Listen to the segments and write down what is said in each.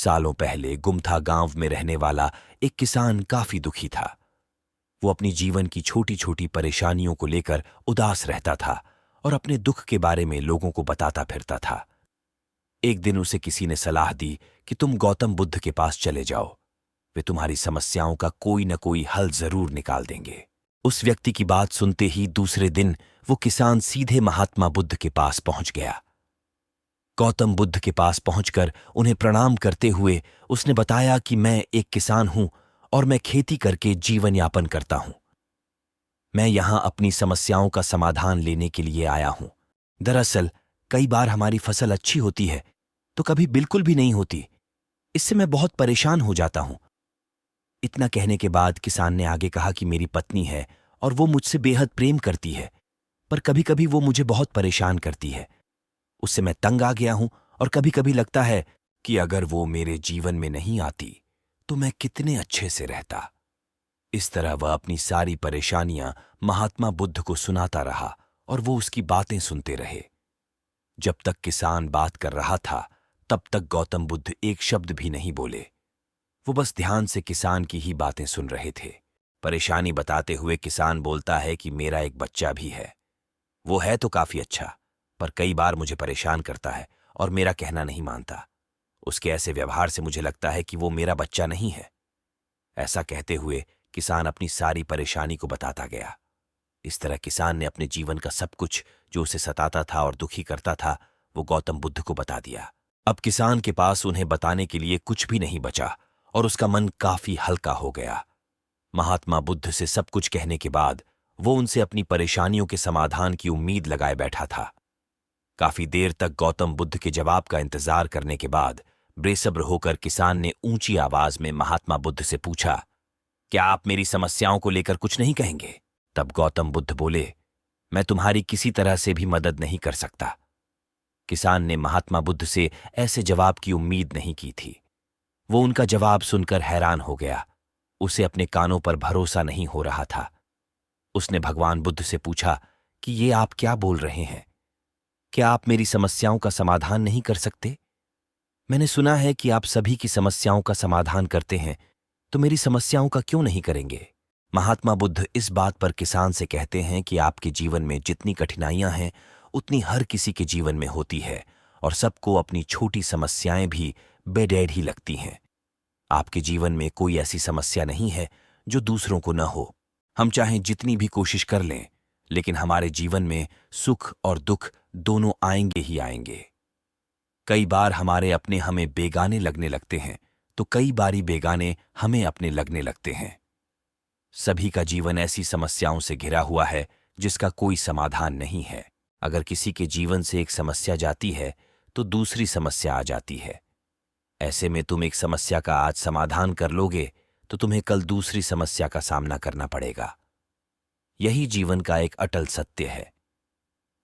सालों पहले गुमथा गांव में रहने वाला एक किसान काफी दुखी था। वो अपनी जीवन की छोटी छोटी परेशानियों को लेकर उदास रहता था और अपने दुख के बारे में लोगों को बताता फिरता था। एक दिन उसे किसी ने सलाह दी कि तुम गौतम बुद्ध के पास चले जाओ, वे तुम्हारी समस्याओं का कोई न कोई हल जरूर निकाल देंगे। उस व्यक्ति की बात सुनते ही दूसरे दिन वो किसान सीधे महात्मा बुद्ध के पास पहुंच गया। गौतम बुद्ध के पास पहुंचकर उन्हें प्रणाम करते हुए उसने बताया कि मैं एक किसान हूं और मैं खेती करके जीवन यापन करता हूं। मैं यहां अपनी समस्याओं का समाधान लेने के लिए आया हूं। दरअसल कई बार हमारी फसल अच्छी होती है तो कभी बिल्कुल भी नहीं होती। इससे मैं बहुत परेशान हो जाता हूं। इतना कहने के बाद किसान ने आगे कहा कि मेरी पत्नी है और वो मुझसे बेहद प्रेम करती है, पर कभी कभी वो मुझे बहुत परेशान करती है। उससे मैं तंग आ गया हूं और कभी कभी लगता है कि अगर वो मेरे जीवन में नहीं आती तो मैं कितने अच्छे से रहता। इस तरह वह अपनी सारी परेशानियां महात्मा बुद्ध को सुनाता रहा और वो उसकी बातें सुनते रहे। जब तक किसान बात कर रहा था तब तक गौतम बुद्ध एक शब्द भी नहीं बोले। वो बस ध्यान से किसान की ही बातें सुन रहे थे। परेशानी बताते हुए किसान बोलता है कि मेरा एक बच्चा भी है। वो है तो काफी अच्छा, पर कई बार मुझे परेशान करता है और मेरा कहना नहीं मानता। उसके ऐसे व्यवहार से मुझे लगता है कि वो मेरा बच्चा नहीं है। ऐसा कहते हुए किसान अपनी सारी परेशानी को बताता गया। इस तरह किसान ने अपने जीवन का सब कुछ जो उसे सताता था और दुखी करता था वो गौतम बुद्ध को बता दिया। अब किसान के पास उन्हें बताने के लिए कुछ भी नहीं बचा और उसका मन काफी हल्का हो गया। महात्मा बुद्ध से सब कुछ कहने के बाद वो उनसे अपनी परेशानियों के समाधान की उम्मीद लगाए बैठा था। काफी देर तक गौतम बुद्ध के जवाब का इंतजार करने के बाद बेसब्र होकर किसान ने ऊंची आवाज में महात्मा बुद्ध से पूछा, क्या आप मेरी समस्याओं को लेकर कुछ नहीं कहेंगे? तब गौतम बुद्ध बोले, मैं तुम्हारी किसी तरह से भी मदद नहीं कर सकता। किसान ने महात्मा बुद्ध से ऐसे जवाब की उम्मीद नहीं की थी। वो उनका जवाब सुनकर हैरान हो गया। उसे अपने कानों पर भरोसा नहीं हो रहा था। उसने भगवान बुद्ध से पूछा कि ये आप क्या बोल रहे हैं? क्या आप मेरी समस्याओं का समाधान नहीं कर सकते? मैंने सुना है कि आप सभी की समस्याओं का समाधान करते हैं, तो मेरी समस्याओं का क्यों नहीं करेंगे? महात्मा बुद्ध इस बात पर किसान से कहते हैं कि आपके जीवन में जितनी कठिनाइयां हैं उतनी हर किसी के जीवन में होती है और सबको अपनी छोटी समस्याएं भी बेडैड ही लगती हैं। आपके जीवन में कोई ऐसी समस्या नहीं है जो दूसरों को न हो। हम चाहें जितनी भी कोशिश कर लें, लेकिन हमारे जीवन में सुख और दुख दोनों आएंगे ही आएंगे। कई बार हमारे अपने हमें बेगाने लगने लगते हैं तो कई बारी बेगाने हमें अपने लगने लगते हैं। सभी का जीवन ऐसी समस्याओं से घिरा हुआ है जिसका कोई समाधान नहीं है। अगर किसी के जीवन से एक समस्या जाती है तो दूसरी समस्या आ जाती है। ऐसे में तुम एक समस्या का आज समाधान कर लोगे तो तुम्हें कल दूसरी समस्या का सामना करना पड़ेगा। यही जीवन का एक अटल सत्य है।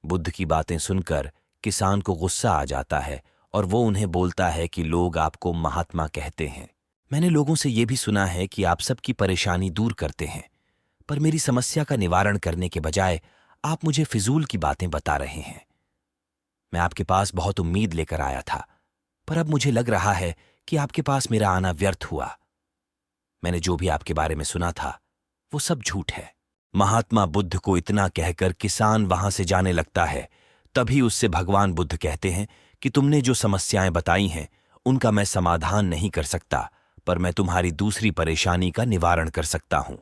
बुद्ध की बातें सुनकर किसान को गुस्सा आ जाता है और वो उन्हें बोलता है कि लोग आपको महात्मा कहते हैं। मैंने लोगों से ये भी सुना है कि आप सबकी परेशानी दूर करते हैं, पर मेरी समस्या का निवारण करने के बजाय आप मुझे फिजूल की बातें बता रहे हैं। मैं आपके पास बहुत उम्मीद लेकर आया था, पर अब मुझे लग रहा है कि आपके पास मेरा आना व्यर्थ हुआ। मैंने जो भी आपके बारे में सुना था वो सब झूठ है। महात्मा बुद्ध को इतना कहकर किसान वहां से जाने लगता है। तभी उससे भगवान बुद्ध कहते हैं कि तुमने जो समस्याएं बताई हैं उनका मैं समाधान नहीं कर सकता, पर मैं तुम्हारी दूसरी परेशानी का निवारण कर सकता हूं।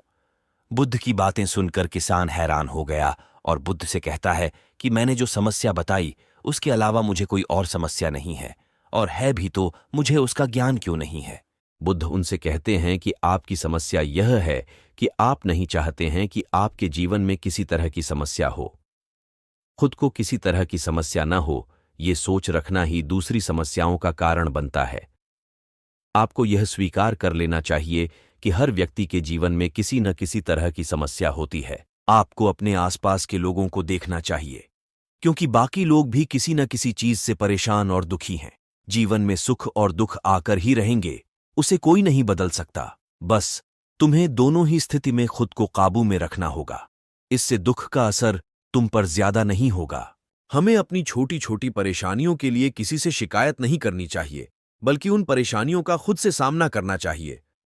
बुद्ध की बातें सुनकर किसान हैरान हो गया और बुद्ध से कहता है कि मैंने जो समस्या बताई उसके अलावा मुझे कोई और समस्या नहीं है, और है भी तो मुझे उसका ज्ञान क्यों नहीं है? बुद्ध उनसे कहते हैं कि आपकी समस्या यह है कि आप नहीं चाहते हैं कि आपके जीवन में किसी तरह की समस्या हो। खुद को किसी तरह की समस्या न हो, ये सोच रखना ही दूसरी समस्याओं का कारण बनता है। आपको यह स्वीकार कर लेना चाहिए कि हर व्यक्ति के जीवन में किसी न किसी तरह की समस्या होती है। आपको अपने आसपास के लोगों को देखना चाहिए, क्योंकि बाकी लोग भी किसी न किसी चीज से परेशान और दुखी हैं। जीवन में सुख और दुख आकर ही रहेंगे, उसे कोई नहीं बदल सकता। बस तुम्हें दोनों ही स्थिति में खुद को काबू में रखना होगा। इससे दुख का असर तुम पर ज्यादा नहीं होगा। हमें अपनी छोटी छोटी परेशानियों के लिए किसी से शिकायत नहीं करनी चाहिए, बल्कि उन परेशानियों का खुद से सामना करना चाहिए